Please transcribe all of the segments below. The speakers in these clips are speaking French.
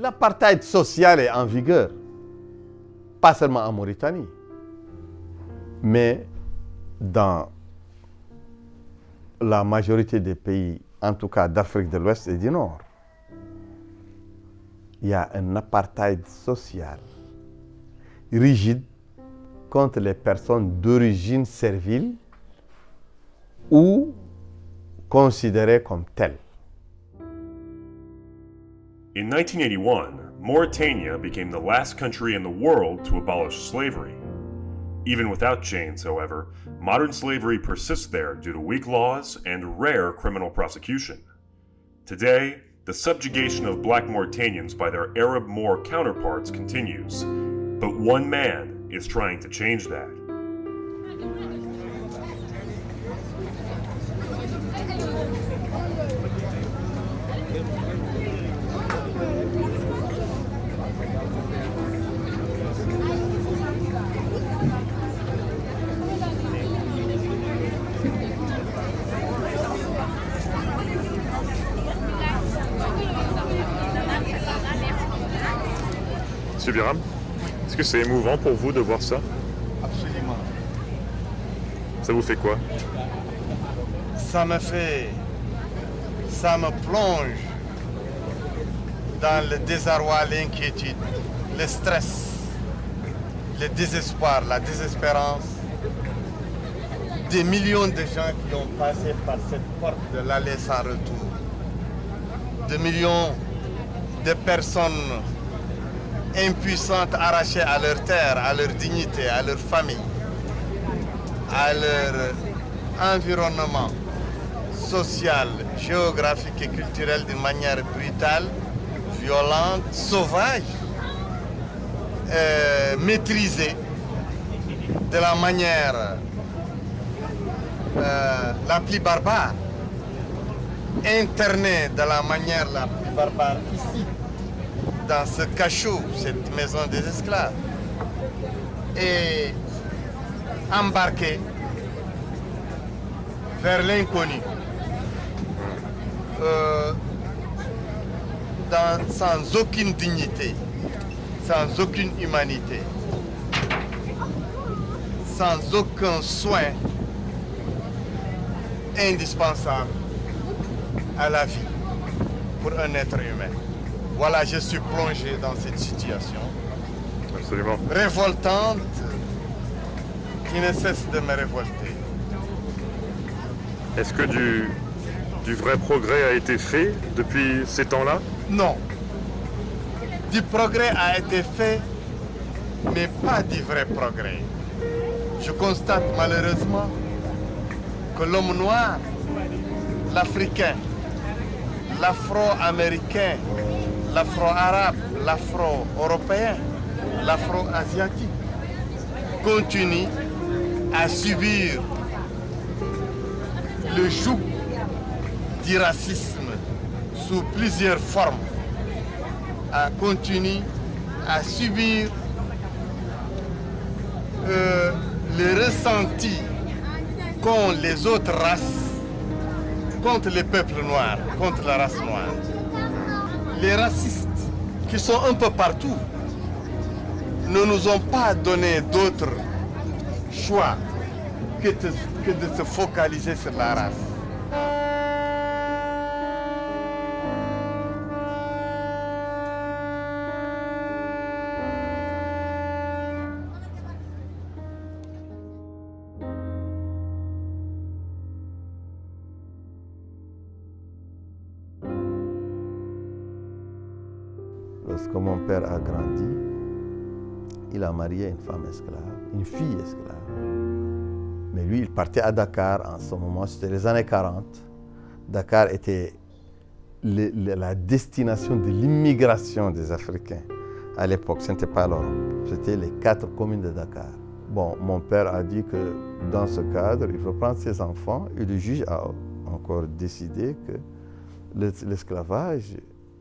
l'apartheid social est en vigueur, pas seulement en Mauritanie, mais dans la majorité des pays, en tout cas d'Afrique de l'Ouest et du Nord. Il y a un apartheid social rigide contre les personnes d'origine servile ou considérées comme telles. In 1981, Mauritania became the last country in the world to abolish slavery. Even without chains, however, modern slavery persists there due to weak laws and rare criminal prosecution. Today, the subjugation of black Mauritanians by their Arab Moor counterparts continues, but one man is trying to change that. Monsieur Biram, est-ce que c'est émouvant pour vous de voir ça? Absolument. Ça vous fait quoi? Ça me plonge dans le désarroi, l'inquiétude, le stress, le désespoir, la désespérance des millions de gens qui ont passé par cette porte de l'allée sans retour. De millions de personnes impuissantes, arrachées à leur terre, à leur dignité, à leur famille, à leur environnement social, géographique et culturel d'une manière brutale, violente, sauvage, maîtrisée de la manière la plus barbare, internée de la manière la plus barbare ici, dans ce cachot, cette maison des esclaves, et embarquée vers l'inconnu, sans aucune dignité, sans aucune humanité, sans aucun soin indispensable à la vie pour un être humain. Voilà, je suis plongé dans cette situation. Absolument. Révoltante, qui ne cesse de me révolter. Est-ce que du vrai progrès a été fait depuis ces temps-là? Non. Du progrès a été fait, mais pas du vrai progrès. Je constate malheureusement que l'homme noir, l'Africain, l'Afro-Américain, l'Afro-Arabe, l'Afro-Européen, l'Afro-Asiatique continue à subir le joug du racisme sous plusieurs formes, continue à subir le ressenti qu'ont les autres races contre les peuples noirs, contre la race noire. Les racistes qui sont un peu partout ne nous ont pas donné d'autre choix que de se focaliser sur la race. Lorsque mon père a grandi, il a marié une femme esclave, une fille esclave. Mais lui, il partait à Dakar en ce moment, c'était les années 40. Dakar était la destination de l'immigration des Africains. À l'époque, ce n'était pas l'Europe, c'était les 4 communes de Dakar. Bon, mon père a dit que dans ce cadre, il faut prendre ses enfants et le juge a encore décidé que l'esclavage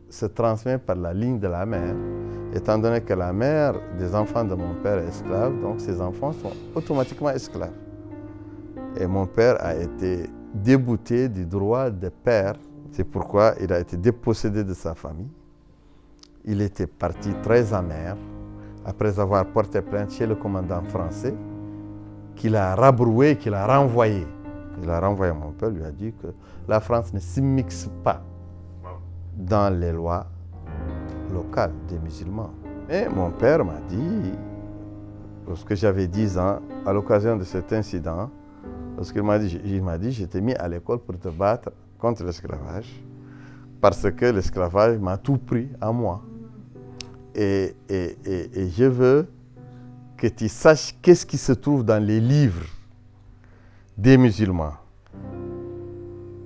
se transmet par la ligne de la mère, étant donné que la mère des enfants de mon père est esclave, donc ses enfants sont automatiquement esclaves. Et mon père a été débouté du droit de père, c'est pourquoi il a été dépossédé de sa famille. il était parti très amer après avoir porté plainte chez le commandant français, qu'il a rabroué, qu'il a renvoyé. Il a renvoyé mon père, lui a dit que la France ne s'immixe pas dans les lois locales des musulmans. Et mon père m'a dit, lorsque j'avais 10 ans, à l'occasion de cet incident, lorsqu'il m'a dit, je t'ai mis à l'école pour te battre contre l'esclavage, parce que l'esclavage m'a tout pris à moi. Et je veux que tu saches qu'est-ce qui se trouve dans les livres des musulmans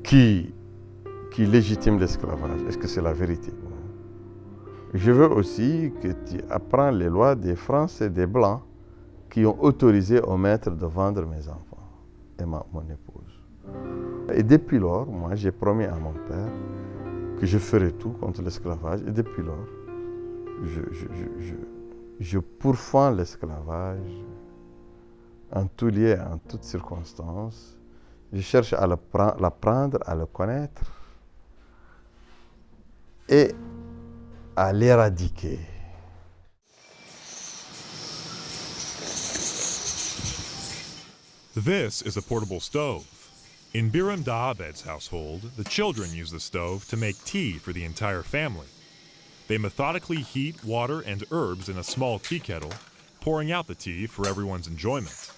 qui légitiment l'esclavage. Est-ce que c'est la vérité? Je veux aussi que tu apprennes les lois des Français et des Blancs qui ont autorisé aux maîtres de vendre mes enfants et mon épouse. Et depuis lors, moi, j'ai promis à mon père que je ferai tout contre l'esclavage. Et depuis lors, je pourfends l'esclavage en tout lieu, en toutes circonstances. Je cherche à l'apprendre, à le connaître et à l'éradiquer. This is a portable stove. In Biram Dahabed's household, the children use the stove to make tea for the entire family. They methodically heat water and herbs in a small tea kettle, pouring out the tea for everyone's enjoyment.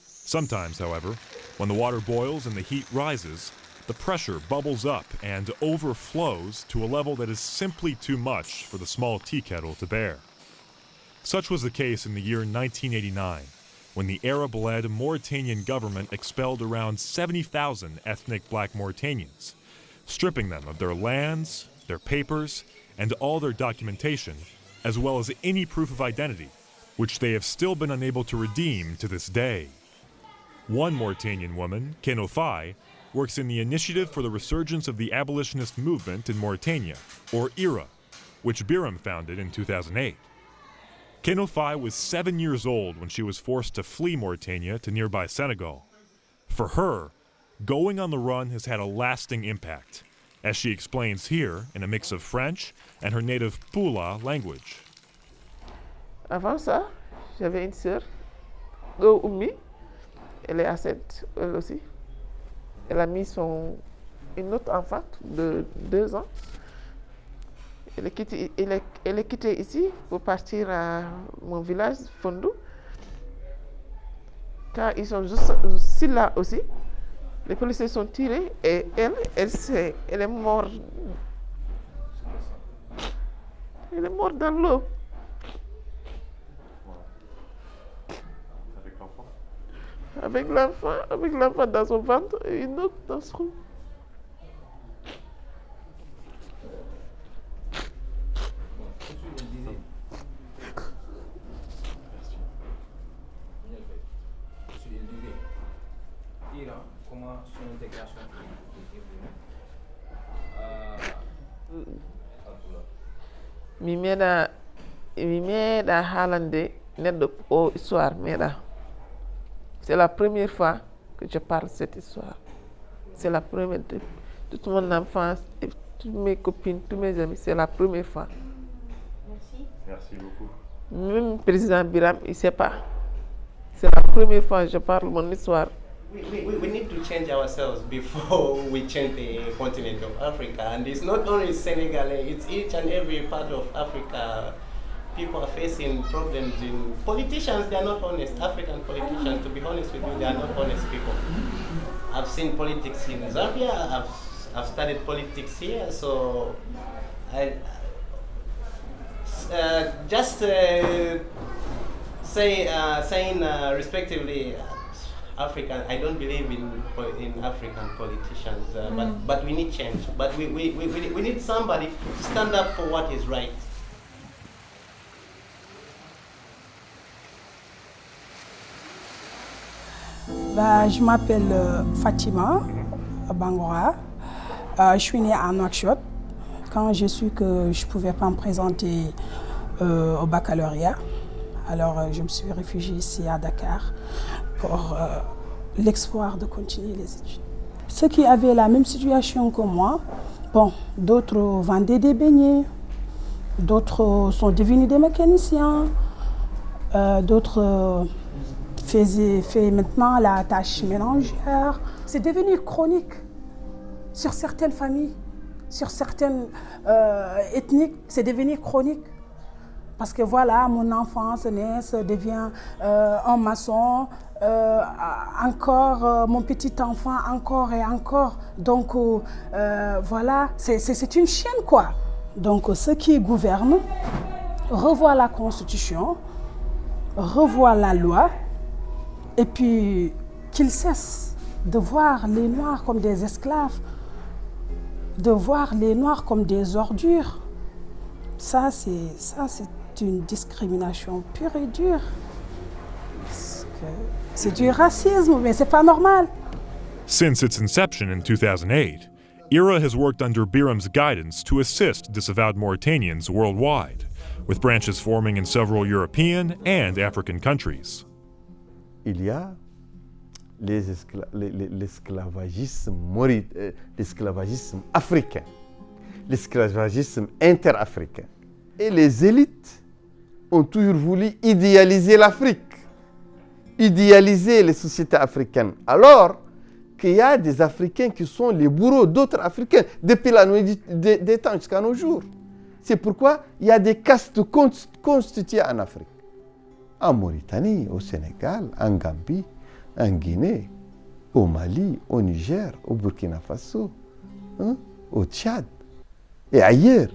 Sometimes, however, when the water boils and the heat rises, the pressure bubbles up and overflows to a level that is simply too much for the small tea kettle to bear. Such was the case in the year 1989, when the Arab-led Mauritanian government expelled around 70,000 ethnic black Mauritanians, stripping them of their lands, their papers, and all their documentation, as well as any proof of identity, which they have still been unable to redeem to this day. One Mauritanian woman, Kenofai, works in the Initiative for the Resurgence of the Abolitionist Movement in Mauritania, or IRA, which Biram founded in 2008. Kenofai was 7 years old when she was forced to flee Mauritania to nearby Senegal. For her, going on the run has had a lasting impact, as she explains here in a mix of French and her native Pula language. Avant ça, j'avais une sœur, Oumi. Elle est enceinte, elle aussi. Elle a mis une autre enfant de 2 ans. Elle est quittée ici pour partir à mon village, Fondou. Quand ils sont juste là aussi, les policiers sont tirés et elle est morte. Elle est morte dans l'eau. Avec l'enfant dans son ventre et une autre dans son cou. Comment son intégration mi meeɗa haalande neɗɗo o histoire meeɗa. C'est la première fois que je parle de cette histoire. C'est la première de toute mon enfance, et toutes mes copines, tous mes amis, c'est la première fois. Merci. Merci beaucoup. Même le président Biram, il ne sait pas. C'est la première fois que je parle de mon histoire. We need to change ourselves before we change the continent of Africa. And it's not only Senegal, it's each and every part of Africa. People are facing problems in politicians, they are not honest. African politicians, to be honest with you, they are not honest people. I've seen politics in Zambia, I've studied politics here, so I saying respectively, African, I don't believe in African politicians, but we need change. But we need somebody to stand up for what is right. Je m'appelle Fatima Bangora. Je suis née à Nouakchott. Quand j'ai su que je ne pouvais pas me présenter au baccalauréat, alors je me suis réfugiée ici à Dakar pour l'espoir de continuer les études. Ceux qui avaient la même situation que moi, bon, d'autres vendaient des beignets, D'autres sont devenus des mécaniciens. D'autres faisaient maintenant la tâche ménagère. C'est devenu chronique sur certaines familles, sur certaines ethniques. C'est devenu chronique. Parce que voilà, mon enfant devient un maçon, encore mon petit enfant, encore et encore. Donc voilà, c'est une chaîne quoi. Donc ceux qui gouvernent revoient la Constitution, revoient la loi, et puis qu'ils cessent de voir les Noirs comme des esclaves, de voir les Noirs comme des ordures. Ça, c'est une discrimination pure et dure. C'est du racisme, mais c'est pas normal. Since its inception in 2008, IRA has worked under Biram's guidance to assist disavowed Mauritanians worldwide, with branches forming in several European and African countries. Il y a l'esclavagisme africain, l'esclavagisme interafricain. Et les élites ont toujours voulu idéaliser l'Afrique, idéaliser les sociétés africaines. Alors qu'il y a des Africains qui sont les bourreaux d'autres Africains depuis la nuit des temps jusqu'à nos jours. C'est pourquoi il y a des castes constituées en Afrique. En Mauritanie, au Sénégal, en Gambie, en Guinée, au Mali, au Niger, au Burkina Faso, au Tchad et ailleurs.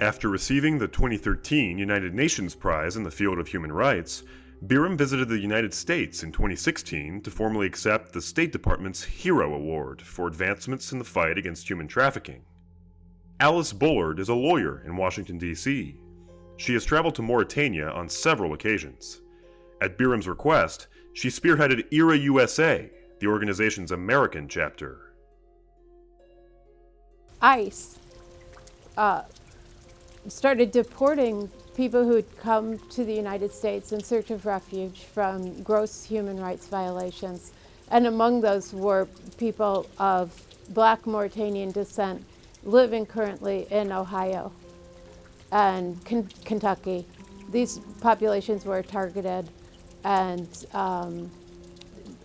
After receiving the 2013 United Nations Prize in the field of human rights, Biram visited the United States in 2016 to formally accept the State Department's HERO Award for advancements in the fight against human trafficking. Alice Bullard is a lawyer in Washington, D.C. She has traveled to Mauritania on several occasions. At Biram's request, she spearheaded IRA USA, the organization's American chapter. ICE started deporting people who'd come to the United States in search of refuge from gross human rights violations. And among those were people of Black Mauritanian descent living currently in Ohio and Kentucky. These populations were targeted and a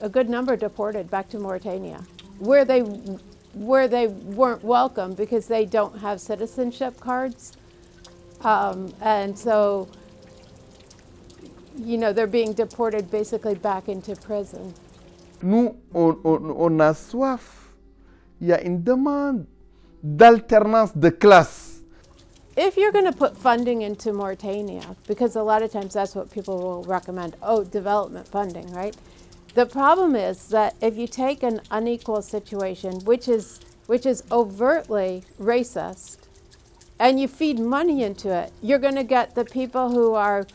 good number deported back to Mauritania, where they weren't welcome because they don't have citizenship cards. And so, they're being deported basically back into prison. Nous, on a soif. Il y a une demande d'alternance de classe. If you're going to put funding into Mauritania, because a lot of times that's what people will recommend, development funding, right? The problem is that if you take an unequal situation, which is overtly racist, and you feed money into it, you're going to get the people who are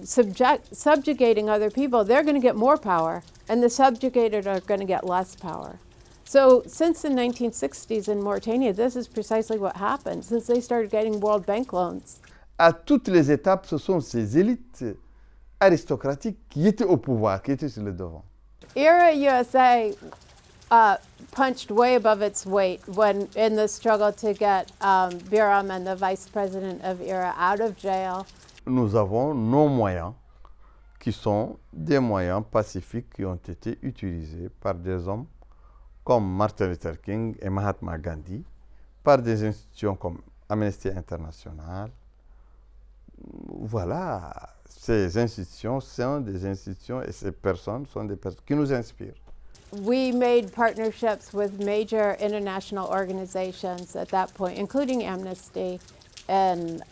subjugating other people, they're going to get more power, and the subjugated are going to get less power. So since the 1960s in Mauritania, this is precisely what happened, since they started getting World Bank loans. À toutes les étapes, ce sont ces élites aristocratiques qui étaient au pouvoir, qui étaient sur le devant. IRA USA punched way above its weight when in the struggle to get Biram and the vice president of IRA out of jail. Nous avons nos moyens, qui sont des moyens pacifiques qui ont été utilisés par des hommes comme Martin Luther King et Mahatma Gandhi, par des institutions comme Amnesty International. Voilà, ces institutions sont des institutions et ces personnes sont des personnes qui nous inspirent. We made partnerships with major international organizations at that point, including Amnesty in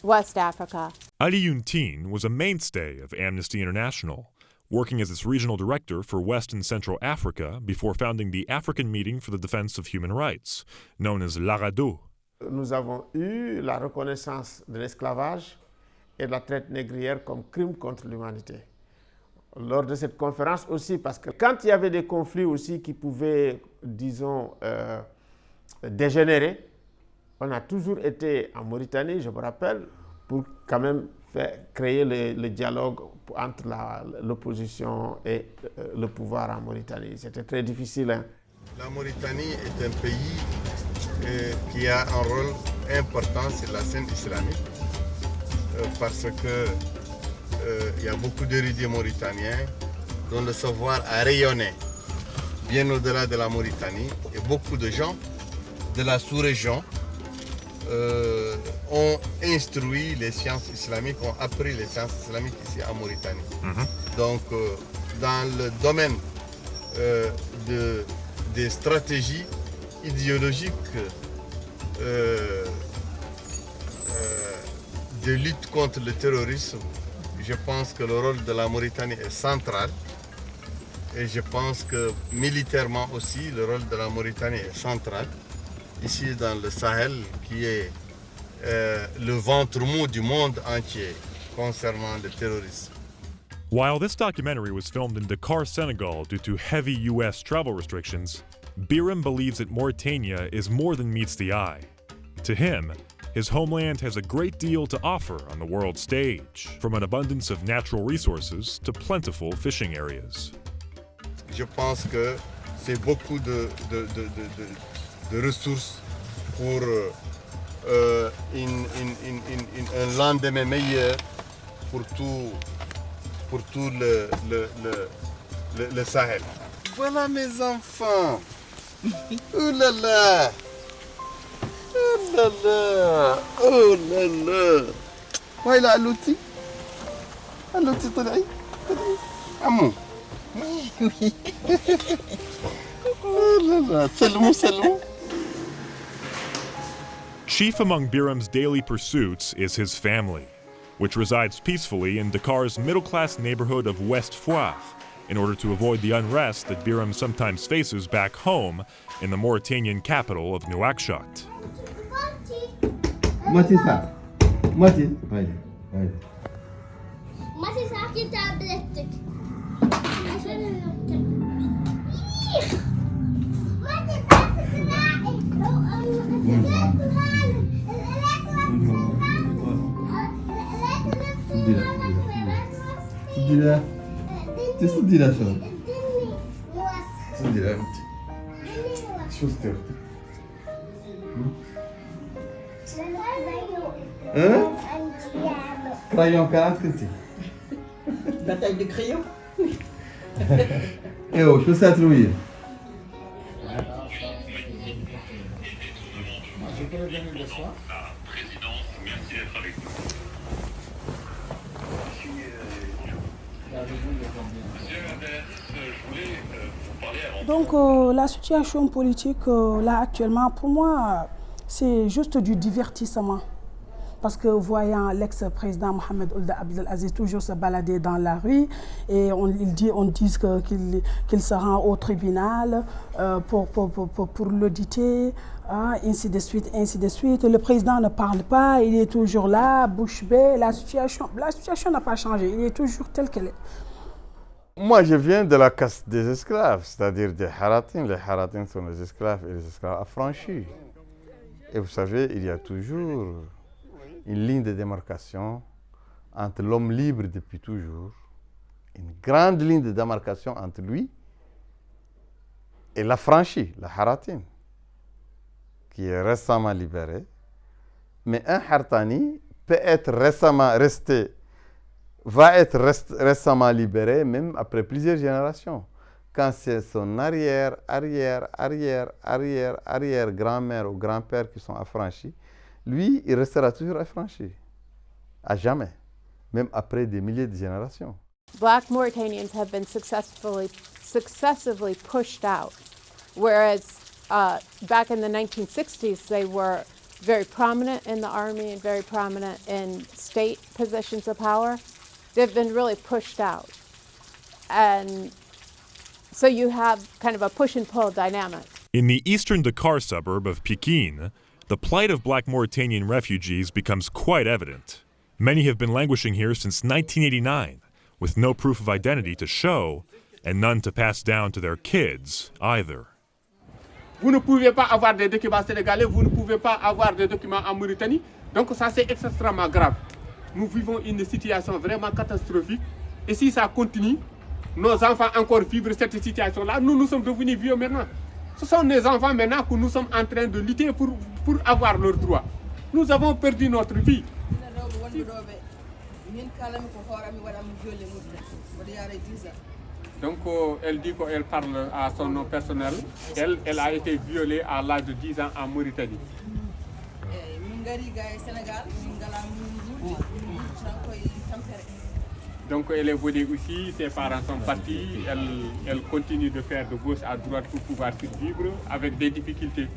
West Africa. Ali Yuntine was a mainstay of Amnesty International, working as its regional director for West and Central Africa before founding the African Meeting for the Defense of Human Rights, known as l'ARADO. Nous avons eu la reconnaissance de l'esclavage et de la traite négrière comme crime contre l'humanité. Lors de cette conférence aussi, parce que quand il y avait des conflits aussi qui pouvaient, disons, dégénérer, on a toujours été en Mauritanie, je me rappelle, pour quand même créer le dialogue entre l'opposition et le pouvoir en Mauritanie. C'était très difficile. La Mauritanie est un pays qui a un rôle important sur la scène islamique parce que il y a beaucoup d'érudits mauritaniens dont le savoir a rayonné bien au-delà de la Mauritanie et beaucoup de gens de la sous-région ont instruit les sciences islamiques, ont appris les sciences islamiques ici en Mauritanie. Donc dans le domaine des stratégies idéologiques de lutte contre le terrorisme, je pense que le rôle de la Mauritanie est central. Et je pense que militairement aussi, le rôle de la Mauritanie est central. Ici dans le Sahel, qui est le ventre mou du monde entier concernant le terrorisme. While this documentary was filmed in Dakar, Senegal due to heavy U.S. travel restrictions, Biram believes that Mauritania is more than meets the eye. To him, his homeland has a great deal to offer on the world stage, from an abundance of natural resources to plentiful fishing areas. Je pense que c'est beaucoup de ressources pour un lendemain meilleur pour tout le Sahel. Voilà mes enfants. Oh là là. Oh là là. Oh là là. Voilà l'outil. L'outil طلعي. عمو. Oui. Oh là là. سلموا. Chief among Biram's daily pursuits is his family, which resides peacefully in Dakar's middle-class neighborhood of West Foire, in order to avoid the unrest that Biram sometimes faces back home in the Mauritanian capital of Nouakchott. تصدي شو تصدي انت شو صدير كرايون كانت كنتي بتاعي بالكريون ايوه شو ساترويه Donc la situation politique là actuellement, pour moi, c'est juste du divertissement. Parce que voyant l'ex-président Mohamed Ould Abdelaziz toujours se balader dans la rue et on dit qu'il se rend au tribunal pour l'auditer, ainsi de suite, ainsi de suite. Le président ne parle pas, il est toujours là, bouche bée. La situation n'a pas changé, il est toujours tel qu'elle est. Moi, je viens de la caste des esclaves, c'est-à-dire des Haratines. Les Haratines sont les esclaves et les esclaves affranchis. Et vous savez, il y a toujours une ligne de démarcation entre l'homme libre depuis toujours, une grande ligne de démarcation entre lui et l'affranchi, la Haratine, qui est récemment libéré. Mais un Haratani peut être va être récemment libéré même après plusieurs générations. Quand c'est son arrière-grand-mère ou grand-père qui sont affranchis, lui, il restera toujours affranchi, à jamais, même après des milliers de générations. Black Mauritanians have been successively pushed out, whereas back in the 1960s, they were very prominent in the army and very prominent in state positions of power. They've been really pushed out. And so you have kind of a push and pull dynamic. In the eastern Dakar suburb of Pikine, the plight of Black Mauritanian refugees becomes quite evident. Many have been languishing here since 1989, with no proof of identity to show, and none to pass down to their kids either. Vous ne pouvez pas avoir des documents sénégalais, vous ne pouvez pas avoir des documents en Mauritanie, donc ça c'est extrêmement grave. Nous vivons une situation vraiment catastrophique, et si ça continue, nos enfants encore vivent cette situation-là, nous sommes devenus vieux maintenant. Ce sont les enfants maintenant que nous sommes en train de lutter pour avoir leurs droits. Nous avons perdu notre vie. Donc elle dit qu'elle parle à son nom personnel. Elle a été violée à l'âge de 10 ans en Mauritanie. Donc elle est venue ici, ses parents sont partis, elle continue de faire de gauche à droite pour pouvoir survivre avec des difficultés.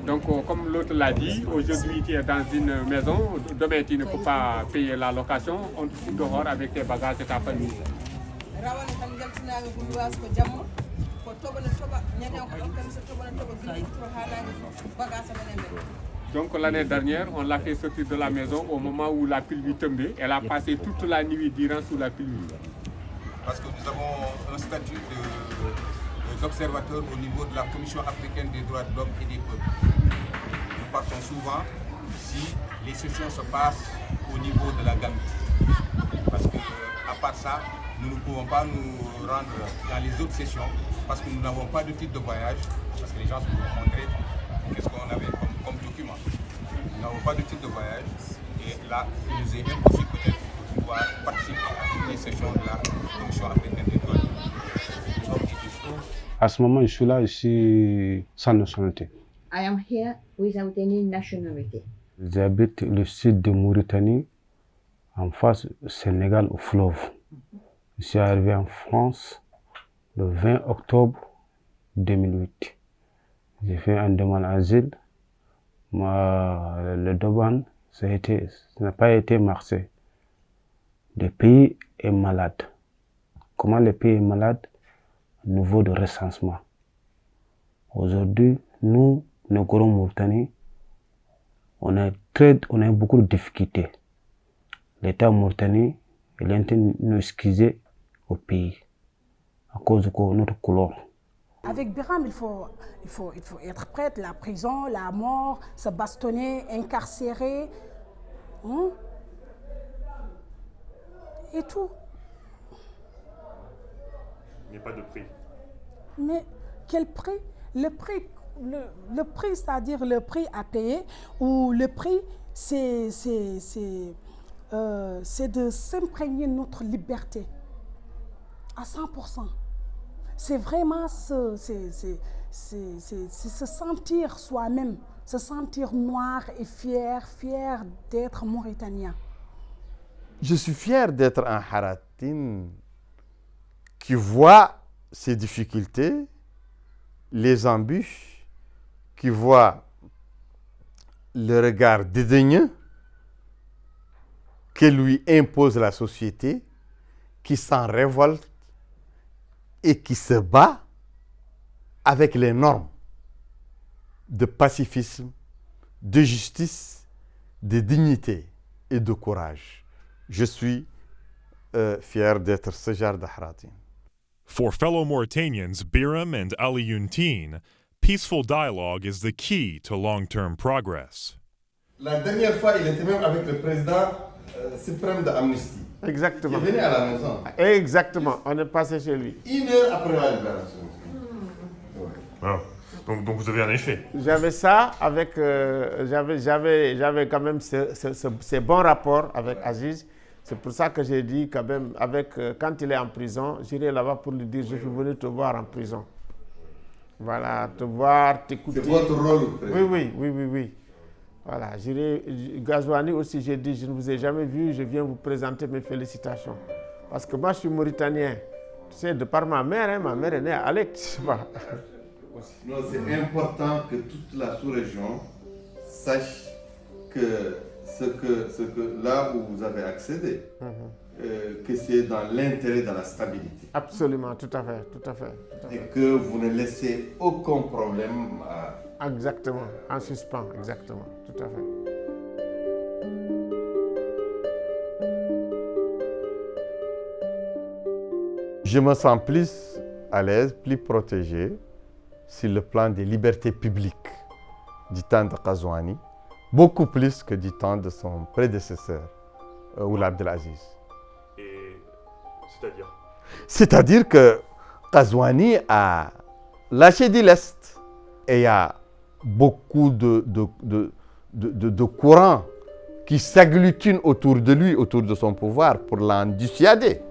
Donc comme l'autre l'a dit, aujourd'hui tu es dans une maison, demain tu ne peux pas payer la location, on te fout dehors avec tes bagages et ta famille. Donc l'année dernière, on l'a fait sortir de la maison au moment où la pluie tombait. Elle a passé toute la nuit durant sous la pluie. Parce que nous avons un statut d'observateur au niveau de la Commission africaine des droits de l'homme et des peuples. Nous partons souvent si les sessions se passent au niveau de la Gambie. Parce que, à part ça, nous ne pouvons pas nous rendre dans les autres sessions parce que nous n'avons pas de titre de voyage, parce que les gens se nous montraient qu'est-ce qu'on avait comme document. Nous n'avons pas de titre de voyage et là, il nous est impossible peut-être de pouvoir participer à toutes les sessions de la Commission africaine des droits de l'homme. À ce moment, je suis là, ici, sans nationalité. I am here without any nationality. J'habite le sud de Mauritanie, en face du Sénégal, au fleuve. Je suis arrivé en France le 20 octobre 2008. J'ai fait une demande d'asile. Le Doban, ça n'a pas été marché. Le pays est malade. Comment le pays est malade? Au niveau de recensement. Aujourd'hui, nous, nos gros Mauritanie, on a beaucoup de difficultés. L'État Mauritanie, il est en train de nous excuser au pays à cause de notre couleur. Avec Biram, il faut être prêt, la prison, la mort, se bastonner, incarcérer, et tout. Il n'y a pas de prix. Mais quel prix? Le prix, c'est-à-dire le prix à payer, ou le prix, c'est de s'imprégner de notre liberté à 100%. C'est vraiment se sentir soi-même, se sentir noir et fier d'être mauritanien. Je suis fier d'être un Haratin qui voit ses difficultés, les embûches, qui voit le regard dédaigneux que lui impose la société, qui s'en révolte et qui se bat avec les normes de pacifisme, de justice, de dignité et de courage. Je suis fier d'être ce genre de Haratin. For fellow Mauritanians Biram and Alioune, peaceful dialogue is the key to long-term progress. La dernière fois, il était même avec le président suprême de Amnesty. Exactement. Il est venu à la maison. Exactement, on est passé chez lui. 1 heure après la libération. Wow. Donc vous avez un effet. J'avais ça avec, j'avais quand même ces bons rapports avec Aziz. C'est pour ça que j'ai dit quand même, quand il est en prison, j'irai là-bas pour lui dire, je suis venu te voir en prison. Voilà, te voir, t'écouter. C'est votre rôle, président. Oui. Voilà, Ghazouani aussi, j'ai dit, je ne vous ai jamais vu, je viens vous présenter mes félicitations. Parce que moi, je suis mauritanien. Tu sais, de par ma mère est née à Alec. Non, c'est important que toute la sous-région sache que là où vous avez accédé, que c'est dans l'intérêt de la stabilité. Absolument, tout à fait. Et que vous ne laissez aucun problème à... Exactement, en suspens, exactement, tout à fait. Je me sens plus à l'aise, plus protégé sur le plan des libertés publiques du temps de Ghazouani, beaucoup plus que du temps de son prédécesseur, Ould Abdelaziz. Et C'est-à-dire? C'est-à-dire que Qazouani a lâché du lest. Et il y a beaucoup de courants qui s'agglutinent autour de lui, autour de son pouvoir, pour l'en dissuader.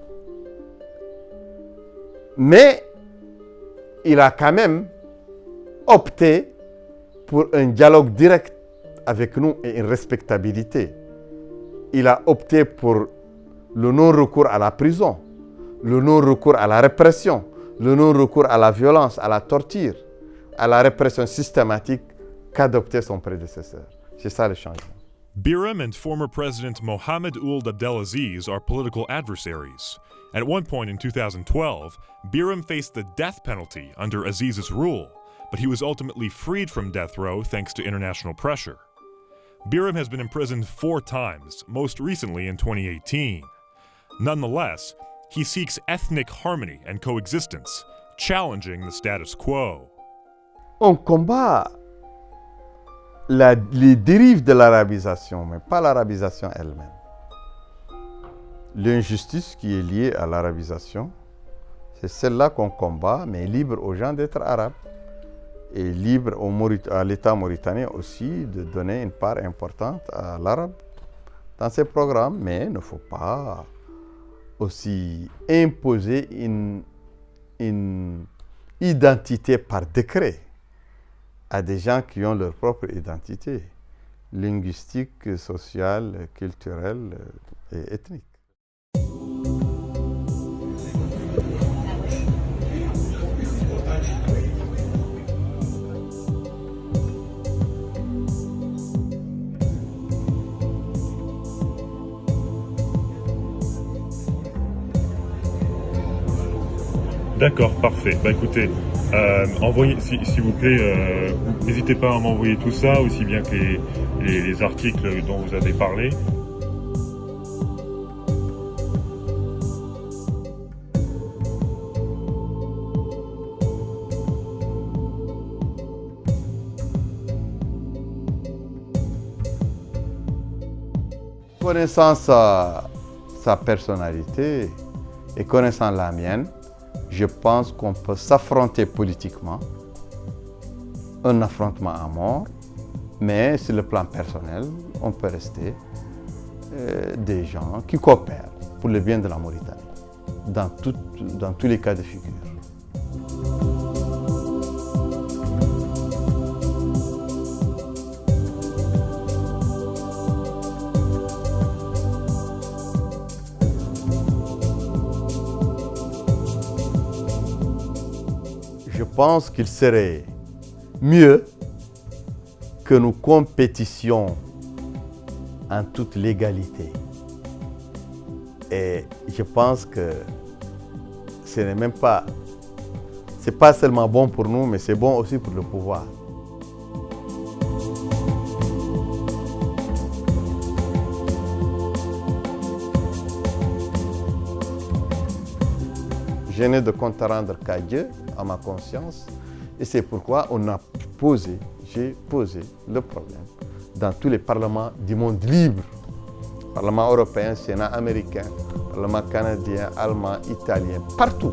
Mais il a quand même opté pour un dialogue direct avec nous et une respectabilité. Il a opté pour le non-recours à la prison, le non-recours à la répression, le non-recours à la violence, à la torture, à la répression systématique qu'adoptait son prédécesseur. C'est ça le changement. Biram and former President Mohammed Ould Abdelaziz are political adversaries. At one point in 2012, Biram faced the death penalty under Aziz's rule, but he was ultimately freed from death row thanks to international pressure. Biram has been imprisoned 4 times, most recently in 2018. Nonetheless, he seeks ethnic harmony and coexistence, challenging the status quo. On combat les dérives de l'arabisation, mais pas l'arabisation elle-même. L'injustice qui est liée à l'arabisation, c'est celle-là qu'on combat, mais libre aux gens d'être arabes. Et libre à l'État mauritanien aussi de donner une part importante à l'arabe dans ses programmes. Mais il ne faut pas aussi imposer une identité par décret à des gens qui ont leur propre identité linguistique, sociale, culturelle et ethnique. D'accord, parfait. Bah écoutez, envoyez, s'il vous plaît, n'hésitez pas à m'envoyer tout ça, aussi bien que les articles dont vous avez parlé. Connaissant sa personnalité et connaissant la mienne, je pense qu'on peut s'affronter politiquement, un affrontement à mort, mais sur le plan personnel, on peut rester des gens qui coopèrent pour le bien de la Mauritanie, dans tous les cas de figure. Je pense qu'il serait mieux que nous compétissions en toute légalité. Et je pense que ce n'est même pas, c'est pas seulement bon pour nous, mais c'est bon aussi pour le pouvoir. Je n'ai de compte à rendre qu'à Dieu, à ma conscience, et c'est pourquoi j'ai posé le problème dans tous les parlements du monde libre. Parlement européen, Sénat américain, Parlement canadien, allemand, italien, partout.